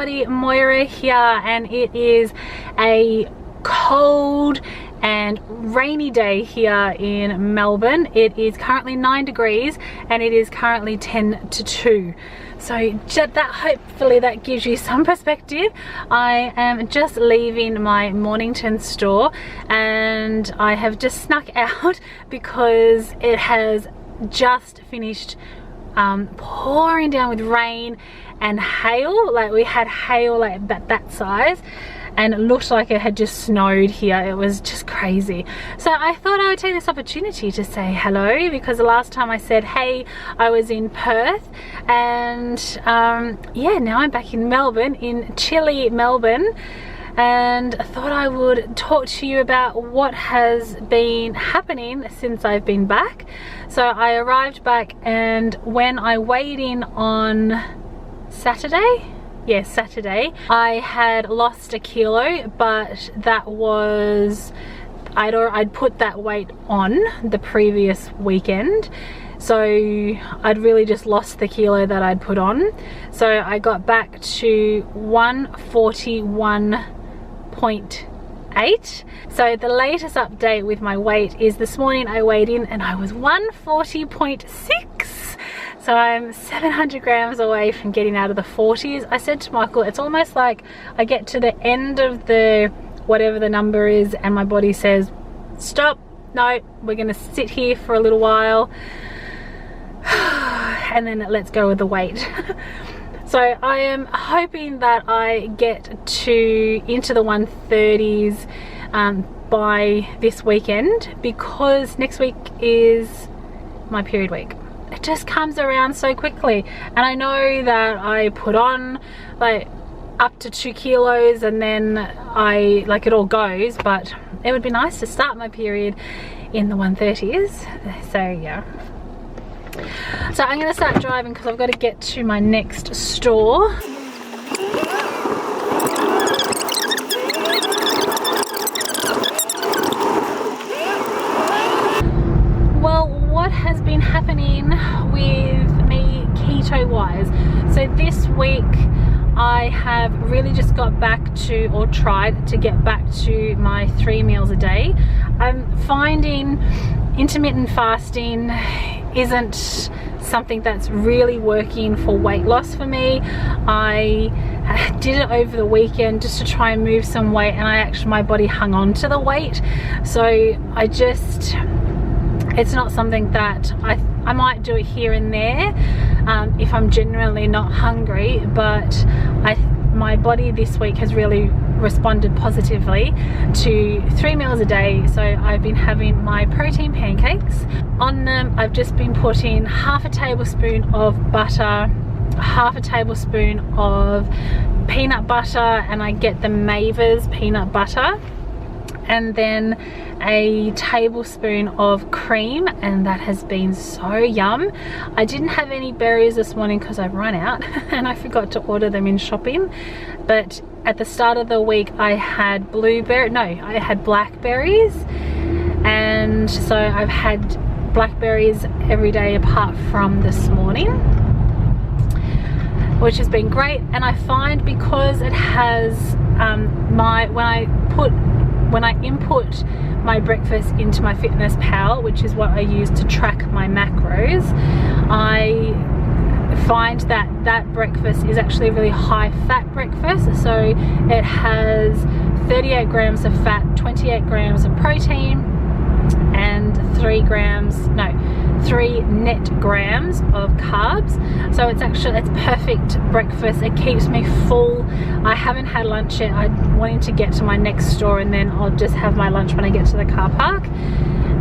everybody, Moira here, and it is a cold and rainy day here in Melbourne. It is currently 9 degrees and it is currently 10 to 2. So hopefully that gives you some perspective. I am just leaving my Mornington store and I have just snuck out because it has just finished pouring down with rain and hail. Like, we had hail like that size, and it looked like it had just snowed here. It was just crazy. So I thought I would take this opportunity to say hello, because the last time I said hey, I was in Perth, and yeah, now I'm back in Melbourne, in chilly Melbourne, and I thought I would talk to you about what has been happening since I've been back. So I arrived back, and when I weighed in on Saturday, I had lost a kilo, but that was, I'd put that weight on the previous weekend, so I'd really just lost the kilo that I'd put on. So I got back to 141.8. So the latest update with my weight is this morning I weighed in and I was 140.6. So I'm 700 grams away from getting out of the 40s. I said to Michael, it's almost like I get to the end of the whatever the number is and my body says, stop, no, we're gonna sit here for a little while, and then it lets go with the weight. So I am hoping that I get into the 130s by this weekend, because next week is my period week. It just comes around so quickly, and I know that I put on like up to 2 kilos and then it all goes, but it would be nice to start my period in the 130s. So yeah. So I'm gonna start driving because I've got to get to my next store. Well, what has been happening with me keto wise? So this week I have really just got back to, or tried to get back to, my 3 meals a day. I'm finding intermittent fasting isn't something that's really working for weight loss for me. I did it over the weekend just to try and move some weight, and my body hung on to the weight. So it's not something that I might do it here and there if I'm genuinely not hungry, but my body this week has really responded positively to 3 meals a day. So I've been having my protein pancakes. On them I've just been putting half a tablespoon of butter, half a tablespoon of peanut butter, and I get the Maver's peanut butter, and then a tablespoon of cream, and that has been so yum. I didn't have any berries this morning because I've run out and I forgot to order them in shopping, but at the start of the week I had I had blackberries, and so I've had blackberries every day apart from this morning, which has been great. And I find, because it has when I input my breakfast into my Fitness Pal, which is what I use to track my macros, I find that breakfast is actually a really high fat breakfast. So it has 38 grams of fat, 28 grams of protein, and 3 net grams of carbs. So it's perfect breakfast. It keeps me full. I haven't had lunch yet. I'm wanting to get to my next store, and then I'll just have my lunch when I get to the car park.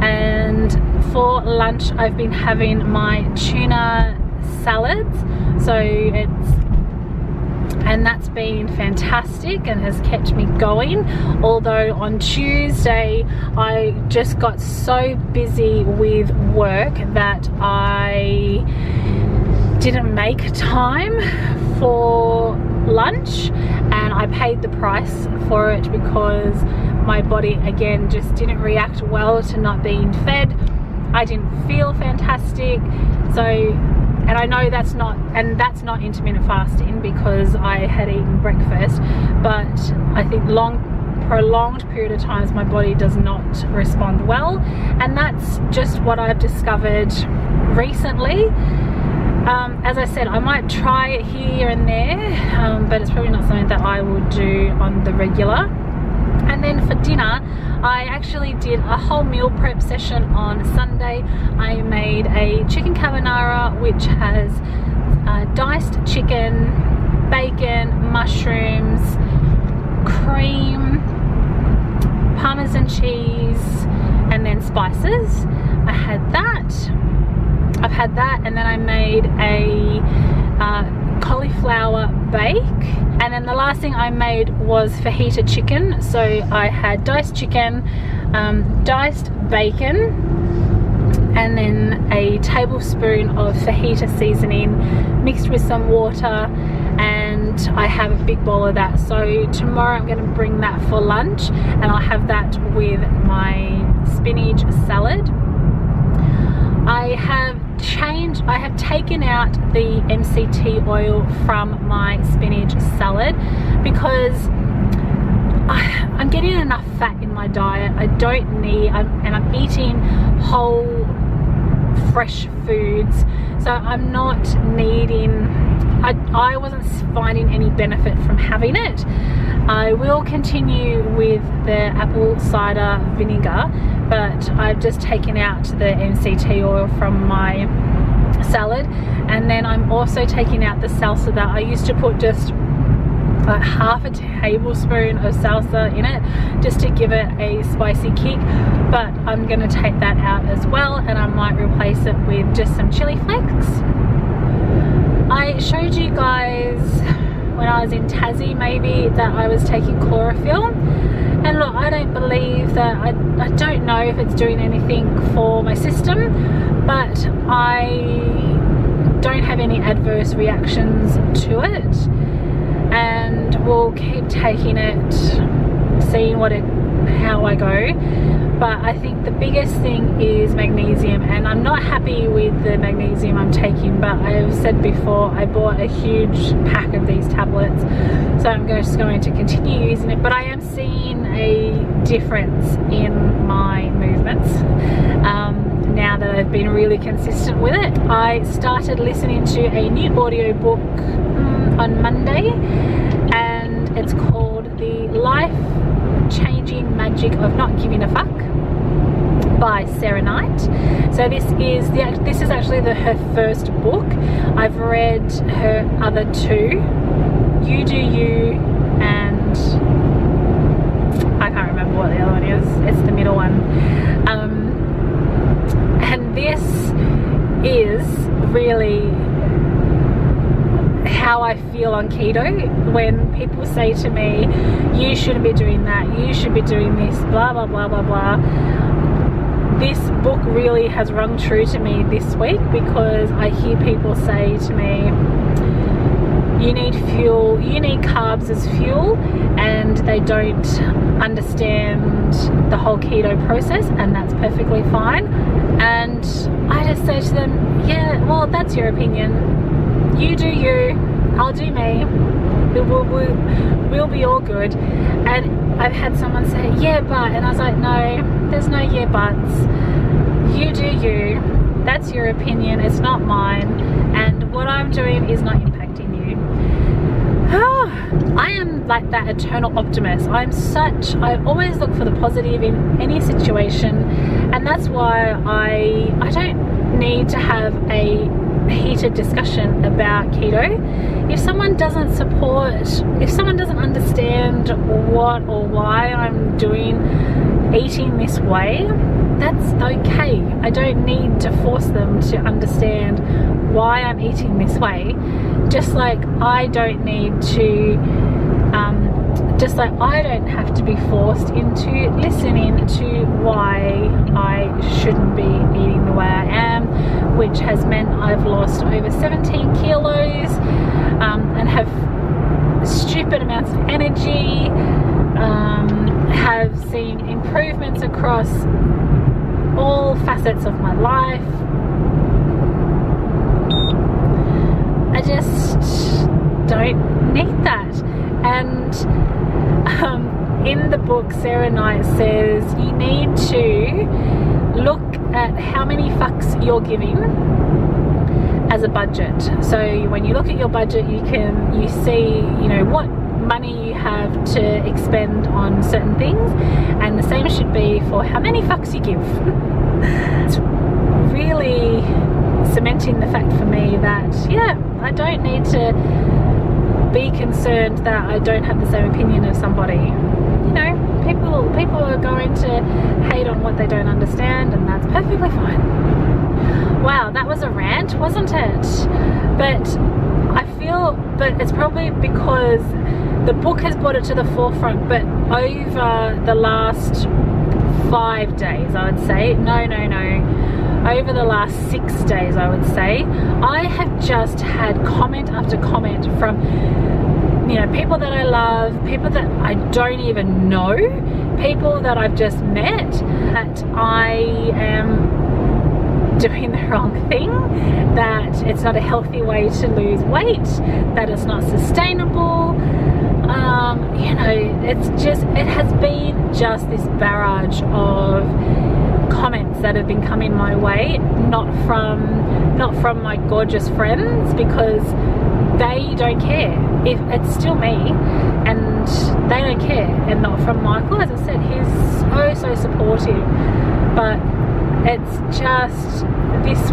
And for lunch I've been having my tuna salads, and that's been fantastic and has kept me going. Although on Tuesday I just got so busy with work that I didn't make time for lunch, and I paid the price for it because my body again just didn't react well to not being fed. I didn't feel fantastic, so and I know that's not intermittent fasting because I had eaten breakfast, but I think prolonged period of times my body does not respond well, and that's just what I've discovered recently. As I said, I might try it here and there, but it's probably not something that I will do on the regular. And then for dinner, I actually did a whole meal prep session on Sunday. I made a chicken carbonara, which has diced chicken, bacon, mushrooms, cream, Parmesan cheese, and then spices. I've had that, and then I made a cauliflower bake, and then the last thing I made was fajita chicken. So I had diced chicken, diced bacon, and then a tablespoon of fajita seasoning mixed with some water, and I have a big bowl of that. So tomorrow I'm going to bring that for lunch, and I'll have that with my spinach salad. I have taken out the MCT oil from my spinach salad because I'm getting enough fat in my diet. I don't need, and I'm eating whole fresh foods, so I'm not needing, I wasn't finding any benefit from having it. I will continue with the apple cider vinegar, but I've just taken out the MCT oil from my salad, and then I'm also taking out the salsa that I used to put just like half a tablespoon of salsa in it just to give it a spicy kick, but I'm going to take that out as well, and I might replace it with just some chili flakes. I showed you guys when I was in Tassie maybe that I was taking chlorophyll, and look, I don't believe that, I don't know if it's doing anything for my system, but I don't have any adverse reactions to it, and we'll keep taking it, seeing how I go. But I think the biggest thing is magnesium, and I'm not happy with the magnesium I'm taking, but I've said before I bought a huge pack of these tablets, so I'm just going to continue using it. But I am seeing a difference in my movements now that I've been really consistent with it. I started listening to a new audiobook on Monday, and it's called The Life-Changing Magic of Not Giving a Fuck by Sarah Knight. So this is actually her first book. I've read her other two, You Do You, and I can't remember what the other one is. It's the middle one. And this is really how I feel on keto. When people say to me, you shouldn't be doing that, you should be doing this, blah blah blah blah blah, this book really has rung true to me this week, because I hear people say to me, you need fuel, you need carbs as fuel, and they don't understand the whole keto process, and that's perfectly fine. And I just say to them, yeah, well, that's your opinion, you do you, I'll do me, we'll be all good. And I've had someone say, yeah but, and I was like, no, there's no yeah buts, you do you, that's your opinion, it's not mine, and what I'm doing is not impacting you. I am like that eternal optimist. I always look for the positive in any situation, and that's why I don't need to have a heated discussion about keto. If someone doesn't support, if someone doesn't understand what or why I'm eating this way, that's okay. I don't need to force them to understand why I'm eating this way. Just like I don't need to, just like I don't have to be forced into listening to why I shouldn't be eating the way I am, which has meant I've lost over 17 kilos and have stupid amounts of energy, have seen improvements across all facets of my life. in the book, Sarah Knight says you need to look at how many fucks you're giving as a budget. So when you look at your budget, you see, you know, what money you have to expend on certain things, and the same should be for how many fucks you give. It's really cementing the fact for me that, yeah, I don't need to be concerned that I don't have the same opinion as somebody. You know, people are going to hate on what they don't understand, and that's perfectly fine. Wow, that was a rant, wasn't it? But it's probably because the book has brought it to the forefront, but over the last 5 days, I would say, over the last 6 days, I would say, I have just had comment after comment from, you know, people that I love, people that I don't even know, people that I've just met, that I am doing the wrong thing, that it's not a healthy way to lose weight, that it's not sustainable. You know, it has been just this barrage of comments that have been coming my way, not from my gorgeous friends, because they don't care. If it's still me, and they don't care, and not from Michael. As I said, he's so supportive, but it's just this.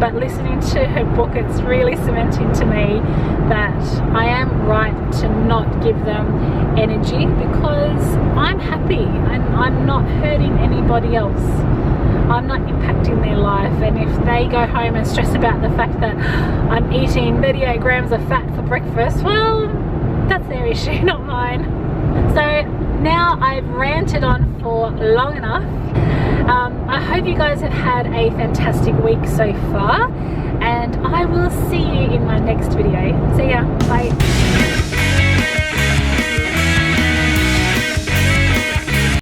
But listening to her book, it's really cementing to me that I am right to not give them energy, because I'm happy and I'm not hurting anybody else. I'm not impacting their life, and if they go home and stress about the fact that I'm eating 38 grams of fat for breakfast, well, that's their issue, not mine. So now I've ranted on for long enough. I hope you guys have had a fantastic week so far, and I will see you in my next video.